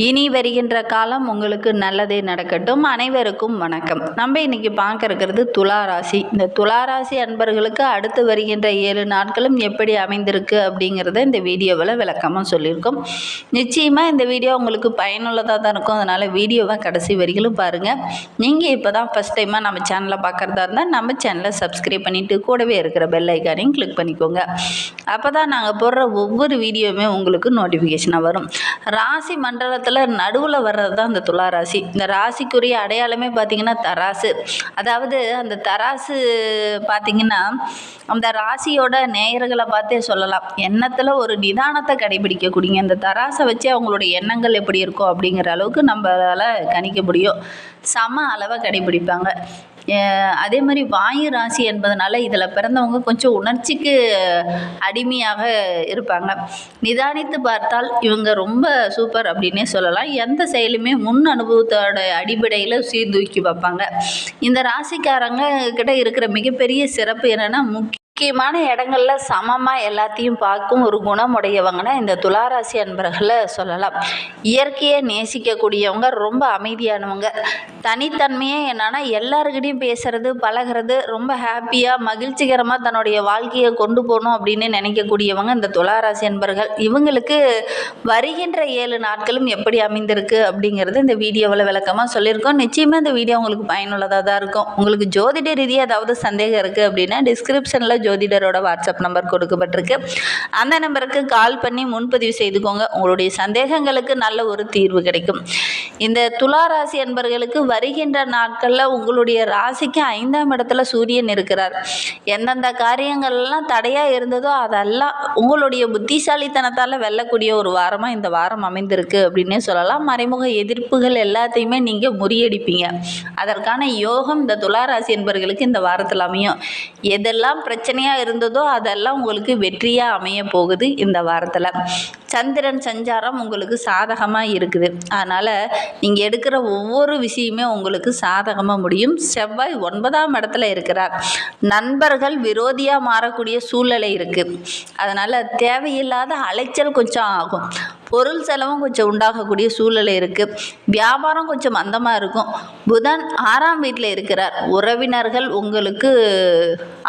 இனி வருகின்ற காலம் உங்களுக்கு நல்லதே நடக்கட்டும். அனைவருக்கும் வணக்கம். நம்ம இன்னைக்கு பார்க்க இருக்கிறது துளாராசி. இந்த துளாராசி அன்பர்களுக்கு அடுத்து வருகின்ற 7 நாட்களும் எப்படி அமைந்திருக்கு அப்படிங்கிறத இந்த வீடியோவில் விளக்கமாக சொல்லியிருக்கோம். நிச்சயமாக இந்த வீடியோ உங்களுக்கு பயனுள்ளதாக தான் இருக்கும். அதனால் வீடியோவை கடைசி வரையிலும் பாருங்கள். நீங்கள் இப்போ தான் ஃபஸ்ட் டைமாக நம்ம சேனலை பார்க்குறதா இருந்தால் நம்ம சேனலை சப்ஸ்கிரைப் பண்ணிவிட்டு கூடவே இருக்கிற பெல் ஐக்கானையும் கிளிக் பண்ணிக்கோங்க. அப்போ தான் நாங்கள் போடுற ஒவ்வொரு வீடியோவுமே உங்களுக்கு நோட்டிஃபிகேஷனாக வரும். ராசி மண்டலத்தில் நடுவில் வர்றது தான் இந்த துளாராசி. இந்த ராசிக்குரிய அடையாளமே பார்த்திங்கன்னா தராசு. அதாவது அந்த தராசு பார்த்திங்கன்னா அந்த ராசியோட நேயர்களை பார்த்தே சொல்லலாம். எண்ணத்தில் ஒரு நிதானத்தை கடைபிடிக்கக்கூடிய இந்த தராசை வச்சு அவங்களுடைய எண்ணங்கள் எப்படி இருக்கும் அப்படிங்கிற அளவுக்கு நம்மளால் கணிக்க முடியும். சம அளவை கடைபிடிப்பாங்க. அதே மாதிரி வாயு ராசி என்பதனால இதில் பிறந்தவங்க கொஞ்சம் உணர்ச்சிக்கு அடிமையாக இருப்பாங்க. நிதானித்து பார்த்தால் இவங்க ரொம்ப சூப்பர் அப்படின்னே சொல்லலாம். எந்த செயலுமே முன் அனுபவத்தோட அடிப்படையில் சீர்தூக்கி வைப்பாங்க. இந்த ராசிக்காரங்க கிட்ட இருக்கிற மிகப்பெரிய சிறப்பு என்னென்னா முக்கியமான இடங்கள்ல சமமாக எல்லாத்தையும் பார்க்கும் ஒரு குணமுடையவங்கன்னா இந்த துளாராசி அன்பர்களை சொல்லலாம். இயற்கையை நேசிக்கக்கூடியவங்க, ரொம்ப அமைதியானவங்க. தனித்தன்மையே என்னன்னா எல்லாருக்கிட்டையும் பேசுறது பழகிறது, ரொம்ப ஹாப்பியாக மகிழ்ச்சிகரமாக தன்னுடைய வாழ்க்கையை கொண்டு போகணும் அப்படின்னு நினைக்கக்கூடியவங்க இந்த துளாராசி அன்பர்கள். இவங்களுக்கு வருகின்ற 7 நாட்களும் எப்படி அமைந்திருக்கு அப்படிங்கிறது இந்த வீடியோவில் விளக்கமாக சொல்லியிருக்கோம். நிச்சயமாக இந்த வீடியோ உங்களுக்கு பயனுள்ளதாக தான் இருக்கும். உங்களுக்கு ஜோதிட ரீதியாக ஏதாவது சந்தேகம் இருக்குது அப்படின்னா டிஸ்கிரிப்ஷனில் ஜோதிடரோட வாட்ஸ்அப் நம்பர் கொடுக்கப்பட்டிருக்கு. அந்த நம்பருக்கு கால் பண்ணி முன்பதிவு செய்துக்கோங்க. உங்களுடைய சந்தேகங்களுக்கு நல்ல ஒரு தீர்வு கிடைக்கும். இந்த துளாராசி அன்பர்களுக்கு வருகின்ற நாட்களில் உங்களுடைய ராசிக்கு 5ஆம் இடத்துல சூரியன் இருக்கிறார். எந்தெந்த காரியங்கள்லாம் தடையாக இருந்ததோ அதெல்லாம் உங்களுடைய புத்திசாலித்தனத்தால் வெல்லக்கூடிய ஒரு வாரமாக இந்த வாரம் அமைந்திருக்கு அப்படின்னே சொல்லலாம். மறைமுக எதிர்ப்புகள் எல்லாத்தையுமே நீங்கள் முறியடிப்பீங்க. அதற்கான யோகம் இந்த துளாராசி அன்பர்களுக்கு இந்த வாரத்தில் அமையும். எதெல்லாம் பிரச்சனையாக இருந்ததோ அதெல்லாம் உங்களுக்கு வெற்றியாக அமைய போகுது இந்த வாரத்தில். சந்திரன் சஞ்சாரம் உங்களுக்கு சாதகமாக இருக்குது. அதனால் நீங்கள் எடுக்கிற ஒவ்வொரு விஷயமே உங்களுக்கு சாதகமாக முடியும். செவ்வாய் 9ஆம் இடத்துல இருக்கிறார். நண்பர்கள் விரோதியாக மாறக்கூடிய சூழ்நிலை இருக்குது. அதனால் தேவையில்லாத அலைச்சல் கொஞ்சம் ஆகும். பொருள் செலவும் கொஞ்சம் உண்டாகக்கூடிய சூழ்நிலை இருக்குது. வியாபாரம் கொஞ்சம் மந்தமாக இருக்கும். புதன் 6ஆம் வீட்டில் இருக்கிறார். உறவினர்கள் உங்களுக்கு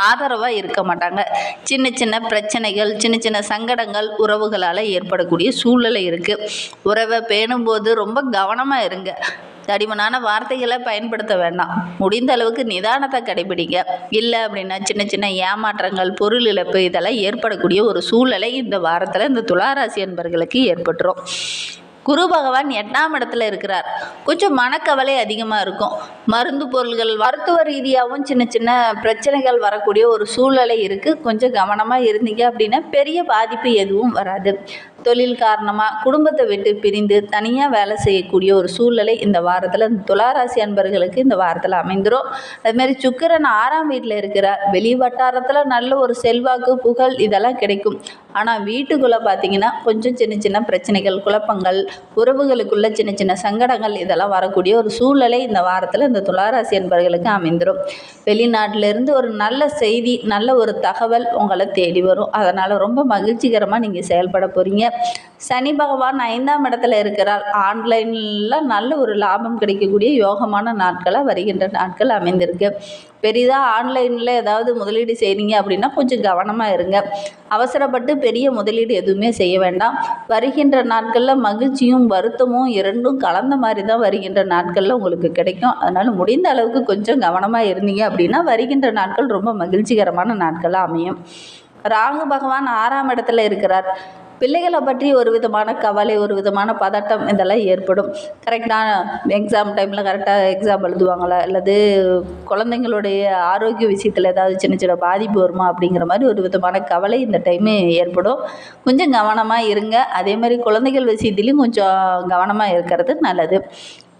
ஆதரவாக இருக்க மாட்டாங்க. சின்ன சின்ன பிரச்சனைகள், சின்ன சின்ன சங்கடங்கள் உறவுகளால் ஏற்படக்கூடிய சூழ்நிலை இருக்குது. உறவை பேணும்போது ரொம்ப கவனமாக இருங்க. தடிமனான வார்த்தைகளை பயன்படுத்த வேண்டாம். முடிந்த அளவுக்கு நிதானத்தை கடைபிடிங்க. இல்லை அப்படின்னா சின்ன சின்ன ஏமாற்றங்கள், பொருள் இழப்பு இதெல்லாம் ஏற்படக்கூடிய ஒரு சூழ்நிலை இந்த வாரத்தில் இந்த துளாராசி அன்பர்களுக்கு ஏற்பட்டுரும். குரு பகவான் 8ஆம் இடத்துல இருக்கிறார். கொஞ்சம் மனக்கவலை அதிகமாக இருக்கும். மருந்து பொருள்கள், மருத்துவ ரீதியாகவும் சின்ன சின்ன பிரச்சனைகள் வரக்கூடிய ஒரு சூழ்நிலை இருக்குது. கொஞ்சம் கவனமாக இருந்தீங்க அப்படின்னா பெரிய பாதிப்பு எதுவும் வராது. தொழில் காரணமாக குடும்பத்தை விட்டு பிரிந்து தனியாக வேலை செய்யக்கூடிய ஒரு சூழ்நிலை இந்த வாரத்தில் துளாராசி அன்பர்களுக்கு இந்த வாரத்தில் அமைந்துடும். அதுமாரி சுக்கிரன் 6ஆம் வீட்டில் இருக்கிறார். வெளி வட்டாரத்தில் நல்ல ஒரு செல்வாக்கு, புகழ் இதெல்லாம் கிடைக்கும். ஆனால் வீட்டுக்குள்ளே பார்த்தீங்கன்னா கொஞ்சம் சின்ன சின்ன பிரச்சனைகள், குழப்பங்கள், உறவுகளுக்குள்ள சின்ன சின்ன சங்கடங்கள் இதெல்லாம் வரக்கூடிய ஒரு சூழ்நிலை இந்த வாரத்தில் இந்த துளாராசி அன்பர்களுக்கு அமைந்துடும். வெளிநாட்டிலிருந்து ஒரு நல்ல செய்தி, நல்ல ஒரு தகவல் உங்களை தேடி வரும். அதனால் ரொம்ப மகிழ்ச்சிகரமாக நீங்கள் செயல்பட போகிறீங்க. சனி பகவான் 5ஆம் இடத்துல இருக்கிறார். ஆன்லைனில் நல்ல ஒரு லாபம் கிடைக்கக்கூடிய யோகமான நாட்களாக வருகின்ற நாட்கள் அமைந்திருக்கு. பெரிதாக ஆன்லைனில் ஏதாவது முதலீடு செய்கிறீங்க அப்படின்னா கொஞ்சம் கவனமாக இருங்க. அவசரப்பட்டு பெரிய முதலீடு எதுவுமே செய்ய வேண்டாம். வருகின்ற நாட்களில் மகிழ்ச்சியும் வருத்தமும் இரண்டும் கலந்த மாதிரி தான் வருகின்ற நாட்களில் உங்களுக்கு கிடைக்கும். அதனால் முடிந்த அளவுக்கு கொஞ்சம் கவனமாக இருந்தீங்க அப்படின்னா வருகின்ற நாட்கள் ரொம்ப மகிழ்ச்சிகரமான நாட்களாக அமையும். ராகு பகவான் 6ஆம் இடத்துல இருக்கிறார். பிள்ளைகளை பற்றி ஒரு விதமான கவலை, ஒரு விதமான பதட்டம் இதெல்லாம் ஏற்படும். கரெக்டான எக்ஸாம் டைமில் கரெக்டாக எக்ஸாம் எழுதுவாங்களா, அல்லது குழந்தைங்களுடைய ஆரோக்கிய விஷயத்தில் ஏதாவது சின்ன சின்ன பாதிப்பு வருமா அப்படிங்கிற மாதிரி ஒரு விதமான கவலை இந்த டைமு ஏற்படும். கொஞ்சம் கவனமாக இருங்க. அதே மாதிரி குழந்தைகள் விஷயத்துலேயும் கொஞ்சம் கவனமாக இருக்கிறது நல்லது.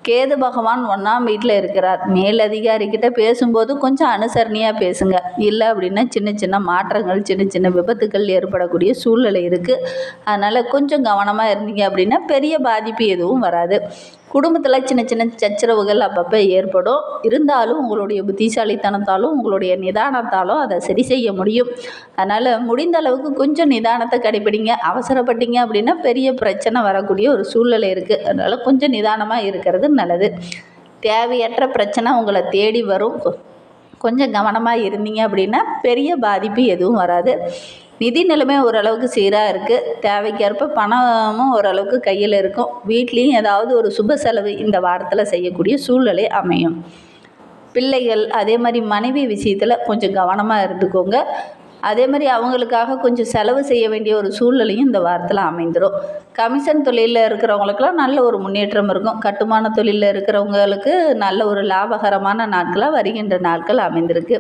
கேது பகவான் 1ஆம் வீட்டில் இருக்கிறார். மேலதிகாரிக்கிட்ட பேசும்போது கொஞ்சம் அனுசரணையாக பேசுங்க. இல்லை அப்படின்னா சின்ன சின்ன மாற்றங்கள், சின்ன சின்ன விபத்துக்கள் ஏற்படக்கூடிய சூழ்நிலை இருக்குது. அதனால் கொஞ்சம் கவனமாக இருந்தீங்க அப்படின்னா பெரிய பாதிப்பு எதுவும் வராது. குடும்பத்தில் சின்ன சின்ன சச்சரவுகள் அப்பப்போ ஏற்படும். இருந்தாலும் உங்களுடைய புத்திசாலித்தனத்தாலும் உங்களுடைய நிதானத்தாலும் அதை சரி செய்ய முடியும். அதனால் முடிந்த அளவுக்கு கொஞ்சம் நிதானத்தை கடைப்பிடிங்க. அவசரப்பட்டீங்க அப்படின்னா பெரிய பிரச்சனை வரக்கூடிய ஒரு சூழ்நிலை இருக்குது. அதனால் கொஞ்சம் நிதானமாக இருக்கிறது நல்லது. தேவையற்ற பிரச்சனை உங்களை தேடி வரும். கொஞ்சம் கவனமாக இருந்தீங்க அப்படின்னா பெரிய பாதிப்பு எதுவும் வராது. நிதி நிலைமை ஓரளவுக்கு சீராக இருக்குது. தேவைக்கேற்ப பணமும் ஓரளவுக்கு கையில் இருக்கும். வீட்லேயும் ஏதாவது ஒரு சுப செலவு இந்த வாரத்தில் செய்யக்கூடிய சூழ்நிலை அமையும். பிள்ளைகள் அதே மாதிரி மனைவி விஷயத்தில் கொஞ்சம் கவனமாக இருந்துக்கோங்க. அதே மாதிரி அவங்களுக்காக கொஞ்சம் செலவு செய்ய வேண்டிய ஒரு சூழ்நிலையும் இந்த வாரத்தில் அமைந்துடும். கமிஷன் தொழிலில் இருக்கிறவங்களுக்கெல்லாம் நல்ல ஒரு முன்னேற்றம் இருக்கும். கட்டுமான தொழிலில் இருக்கிறவங்களுக்கு நல்ல ஒரு லாபகரமான நாட்களாக வருகின்ற நாட்கள் அமைந்திருக்கு.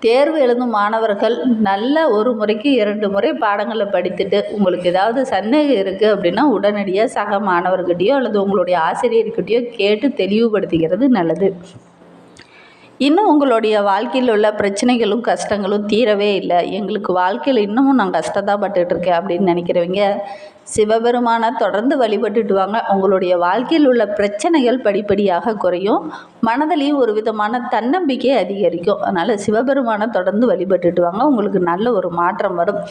தேர்வு எழுதும் மாணவர்கள் நல்ல ஒரு முறைக்கு 2 முறை பாடங்களை படித்துட்டு உங்களுக்கு ஏதாவது சந்தேகம் இருக்குது அப்படின்னா உடனடியாக சக மாணவர்கிட்டையோ அல்லது உங்களுடைய ஆசிரியர்கிட்டையோ கேட்டு தெளிவுபடுத்திக்கிறது நல்லது. இன்னும் உங்களுடைய வாழ்க்கையில் உள்ள பிரச்சனைகளும் கஷ்டங்களும் தீரவே இல்லை, எங்களுக்கு வாழ்க்கையில் இன்னமும் நான் கஷ்டத்தான் பட்டுட்ருக்கேன் அப்படின்னு நினைக்கிறவங்க சிவபெருமானை தொடர்ந்து வழிபட்டுட்டு வாங்க. உங்களுடைய வாழ்க்கையில் உள்ள பிரச்சனைகள் படிப்படியாக குறையும். மனதிலையும் ஒரு விதமான தன்னம்பிக்கை அதிகரிக்கும். அதனால் சிவபெருமானை தொடர்ந்து வழிபட்டுட்டு வாங்க. உங்களுக்கு நல்ல ஒரு மாற்றம் வரும்.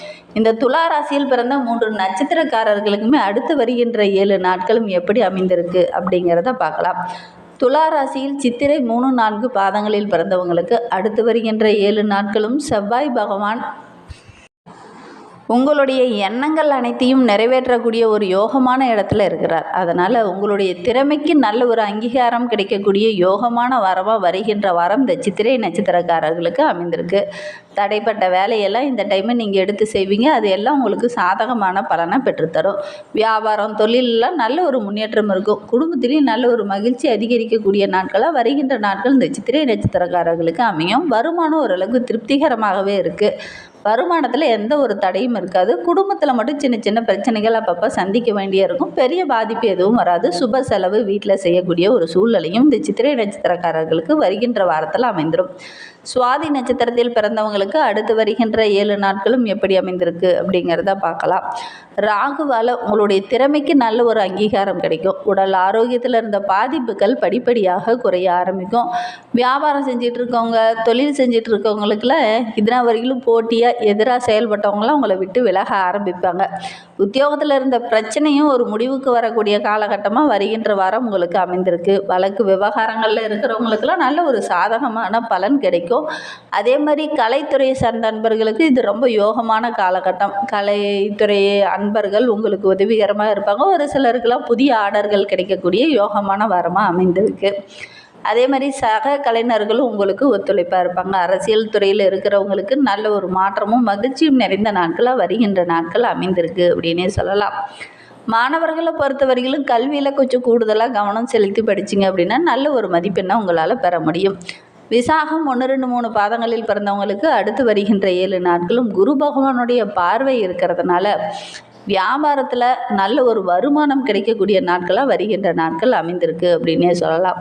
இந்த துலா ராசியில் பிறந்த 3 நட்சத்திரக்காரர்களுக்குமே அடுத்து வருகின்ற 7 நாட்களும் எப்படி அமைந்திருக்கு அப்படிங்கிறத பார்க்கலாம். துலா ராசியில் சித்திரை 3, 4 பாதங்களில் பிறந்தவங்களுக்கு அடுத்து வருகின்ற 7 நாட்களும் செவ்வாய் பகவான் உங்களுடைய எண்ணங்கள் அனைத்தையும் நிறைவேற்றக்கூடிய ஒரு யோகமான இடத்துல இருக்கிறார். அதனால் உங்களுடைய திறமைக்கு நல்ல ஒரு அங்கீகாரம் கிடைக்கக்கூடிய யோகமான வரமாக வருகின்ற வாரம் இந்த சித்திரை நட்சத்திரக்காரர்களுக்கு அமைந்திருக்கு. தடைப்பட்ட வேலையெல்லாம் இந்த டைமை நீங்கள் எடுத்து செய்வீங்க. அது எல்லாம் உங்களுக்கு சாதகமான பலனை பெற்றுத்தரும். வியாபாரம் தொழிலெலாம் நல்ல ஒரு முன்னேற்றம் இருக்கும். குடும்பத்திலையும் நல்ல ஒரு மகிழ்ச்சி அதிகரிக்கக்கூடிய நாட்களாக வருகின்ற நாட்கள் இந்த சித்திரை நட்சத்திரக்காரர்களுக்கு அமையும். வருமானம் ஓரளவுக்கு திருப்திகரமாகவே இருக்குது. வருமானத்தில் எந்த ஒரு தடையும் இருக்காது. குடும்பத்தில் மட்டும் சின்ன சின்ன பிரச்சனைகள் அப்பப்போ சந்திக்க வேண்டிய இருக்கும். பெரிய பாதிப்பு எதுவும் வராது. சுப செலவு வீட்டில் செய்யக்கூடிய ஒரு சூழ்நிலையும் இந்த சித்திரை நட்சத்திரக்காரர்களுக்கு வருகின்ற வாரத்தில் அமைந்துடும். சுவாதி நட்சத்திரத்தில் பிறந்தவங்களுக்கு அடுத்து வருகின்ற 7 நாட்களும் எப்படி அமைந்திருக்கு அப்படிங்கிறத பார்க்கலாம். ராகுவால் உங்களுடைய திறமைக்கு நல்ல ஒரு அங்கீகாரம் கிடைக்கும். உடல் ஆரோக்கியத்தில் இருந்த பாதிப்புகள் படிப்படியாக குறைய ஆரம்பிக்கும். வியாபாரம் செஞ்சிட்டு இருக்கவங்க, தொழில் செஞ்சிட்டு இருக்கவங்களுக்குலாம் இதனா வரையிலும் போட்டியாக எதிராக செயல்பட்டவங்களாம் உங்களை விட்டு விலக ஆரம்பிப்பாங்க. உத்தியோகத்தில் இருந்த பிரச்சனையும் ஒரு முடிவுக்கு வரக்கூடிய காலகட்டமாக வருகின்ற வாரம் உங்களுக்கு அமைந்திருக்கு. வழக்கு விவகாரங்களில் இருக்கிறவங்களுக்கெல்லாம் நல்ல ஒரு சாதகமான பலன் கிடைக்கும். அதே மாதிரி கலைத்துறையை சார்ந்த நண்பர்களுக்கு இது ரொம்ப யோகமான காலகட்டம். கலைத்துறை அன்பர்கள் உங்களுக்கு உதவிகரமாக இருப்பாங்க. ஒரு சிலருக்கெல்லாம் புதிய ஆர்டர்கள் கிடைக்கக்கூடிய யோகமான வாரமாக அமைந்திருக்கு. அதே மாதிரி சக கலைஞர்களும் உங்களுக்கு ஒத்துழைப்பாக இருப்பாங்க. அரசியல் துறையில் இருக்கிறவங்களுக்கு நல்ல ஒரு மாற்றமும் மகிழ்ச்சியும் நிறைந்த நாட்களாக வருகின்ற நாட்கள் அமைந்திருக்கு அப்படின்னே சொல்லலாம். மாணவர்களை பொறுத்தவரையிலும் கல்வியில் கொஞ்சம் கூடுதலாக கவனம் செலுத்தி படிச்சிங்க அப்படின்னா நல்ல ஒரு மதிப்பெண்ணை உங்களால் பெற முடியும். விசாகம் 1, 2, 3 பாதங்களில் பிறந்தவங்களுக்கு அடுத்து வருகின்ற 7 நாட்களும் குரு பகவானுடைய பார்வை இருக்கிறதுனால வியாபாரத்தில் நல்ல ஒரு வருமானம் கிடைக்கக்கூடிய நாட்களாக வருகின்ற நாட்கள் அமைந்திருக்கு அப்படின்னே சொல்லலாம்.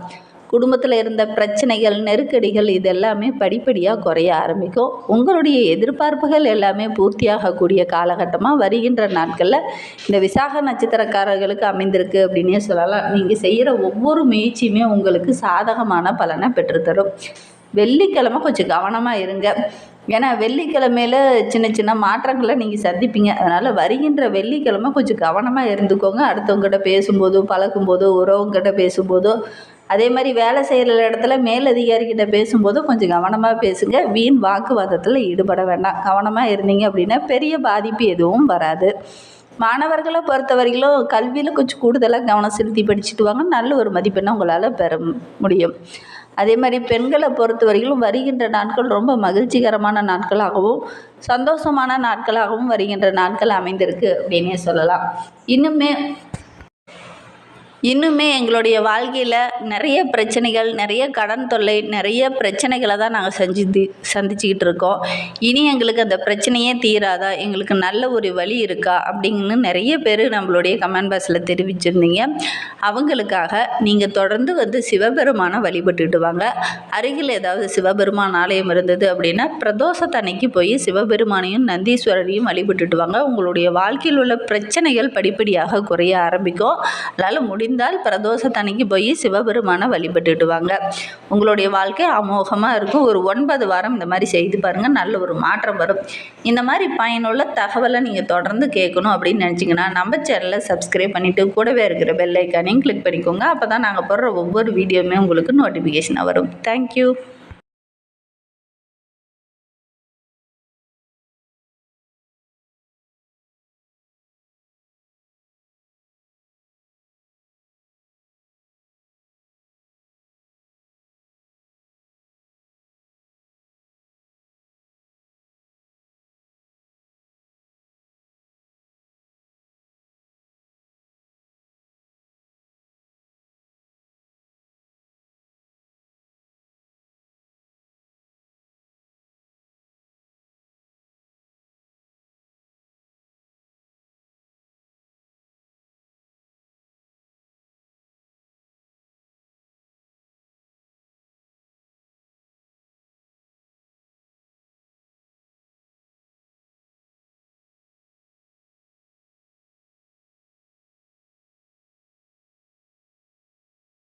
குடும்பத்தில் இருந்த பிரச்சனைகள், நெருக்கடிகள் இதெல்லாமே படிப்படியாக குறைய ஆரம்பிக்கும். உங்களுடைய எதிர்பார்ப்புகள் எல்லாமே பூர்த்தியாகக்கூடிய காலகட்டமாக வருகின்ற நாட்களில் இந்த விசாக நட்சத்திரக்காரர்களுக்கு அமைந்திருக்கு அப்படின்னே சொல்லலாம். நீங்கள் செய்கிற ஒவ்வொரு முயற்சியுமே உங்களுக்கு சாதகமான பலனை பெற்றுத்தரும். வெள்ளிக்கிழமை கொஞ்சம் கவனமாக இருங்க. ஏன்னா வெள்ளிக்கிழமையில் சின்ன சின்ன மாற்றங்களை நீங்கள் சந்திப்பீங்க. அதனால் வருகின்ற வெள்ளிக்கிழமை கொஞ்சம் கவனமாக இருந்துக்கோங்க. அடுத்தவங்ககிட்ட பேசும்போதோ, பழகும்போதோ, உறவுங்கிட்ட பேசும்போதோ, அதே மாதிரி வேலை செய்கிற இடத்துல மேலதிகாரிகிட்ட பேசும்போது கொஞ்சம் கவனமாக பேசுங்க. வீண் வாக்குவாதத்தில் ஈடுபட வேண்டாம். கவனமாக இருந்தீங்க அப்படின்னா பெரிய பாதிப்பு எதுவும் வராது. மாணவர்களை பொறுத்தவரையிலும் கல்வியில் கொஞ்சம் கூடுதலாக கவனம் செலுத்தி படிச்சுட்டு வாங்க. நல்ல ஒரு மதிப்பெண்ணை உங்களால் பெற முடியும். அதே மாதிரி பெண்களை பொறுத்தவரையிலும் வருகின்ற நாட்கள் ரொம்ப மகிழ்ச்சிகரமான நாட்களாகவும் சந்தோஷமான நாட்களாகவும் வருகின்ற நாட்கள் அமைந்திருக்கு அப்படின்னே சொல்லலாம். இன்னுமே எங்களுடைய வாழ்க்கையில் நிறைய பிரச்சனைகள், நிறைய கடன் தொல்லை, நிறைய பிரச்சனைகளை தான் நாங்கள் சந்திச்சுக்கிட்டு இருக்கோம். இனி எங்களுக்கு அந்த பிரச்சனையே தீராதா, எங்களுக்கு நல்ல ஒரு வழி இருக்கா அப்படின்னு நிறைய பேர் நம்மளுடைய கமெண்ட் பாக்ஸில் தெரிவிச்சிருந்தீங்க. அவங்களுக்காக நீங்கள் தொடர்ந்து சிவபெருமானை வழிபட்டுட்டு வாங்க. அருகில் ஏதாவது சிவபெருமான் ஆலயம் இருந்தது அப்படின்னா பிரதோஷத்தன்னைக்கு போய் சிவபெருமானையும் நந்தீஸ்வரரையும் வழிபட்டுட்டு வாங்க. உங்களுடைய வாழ்க்கையில் உள்ள பிரச்சனைகள் படிப்படியாக குறைய ஆரம்பிக்கும். அதனால் முடிந்த முடிந்தால் பிரதோஷத்தன்னைக்கு போய் சிவபெருமானை வழிபட்டுட்டு வாங்க. உங்களுடைய வாழ்க்கை அமோகமாக இருக்கும். ஒரு 9 வாரம் இந்த மாதிரி செய்து பாருங்கள், நல்ல ஒரு மாற்றம் வரும். இந்த மாதிரி பயனுள்ள தகவலை நீங்கள் தொடர்ந்து கேட்கணும் அப்படின்னு நினச்சிங்கன்னா நம்ம சேனலை சப்ஸ்கிரைப் பண்ணிவிட்டு கூடவே இருக்கிற பெல் ஐக்கானையும் கிளிக் பண்ணிக்கோங்க. அப்போ தான் நாங்கள் போடுற ஒவ்வொரு வீடியோவுமே உங்களுக்கு நோட்டிஃபிகேஷனாக வரும். தேங்க்யூ.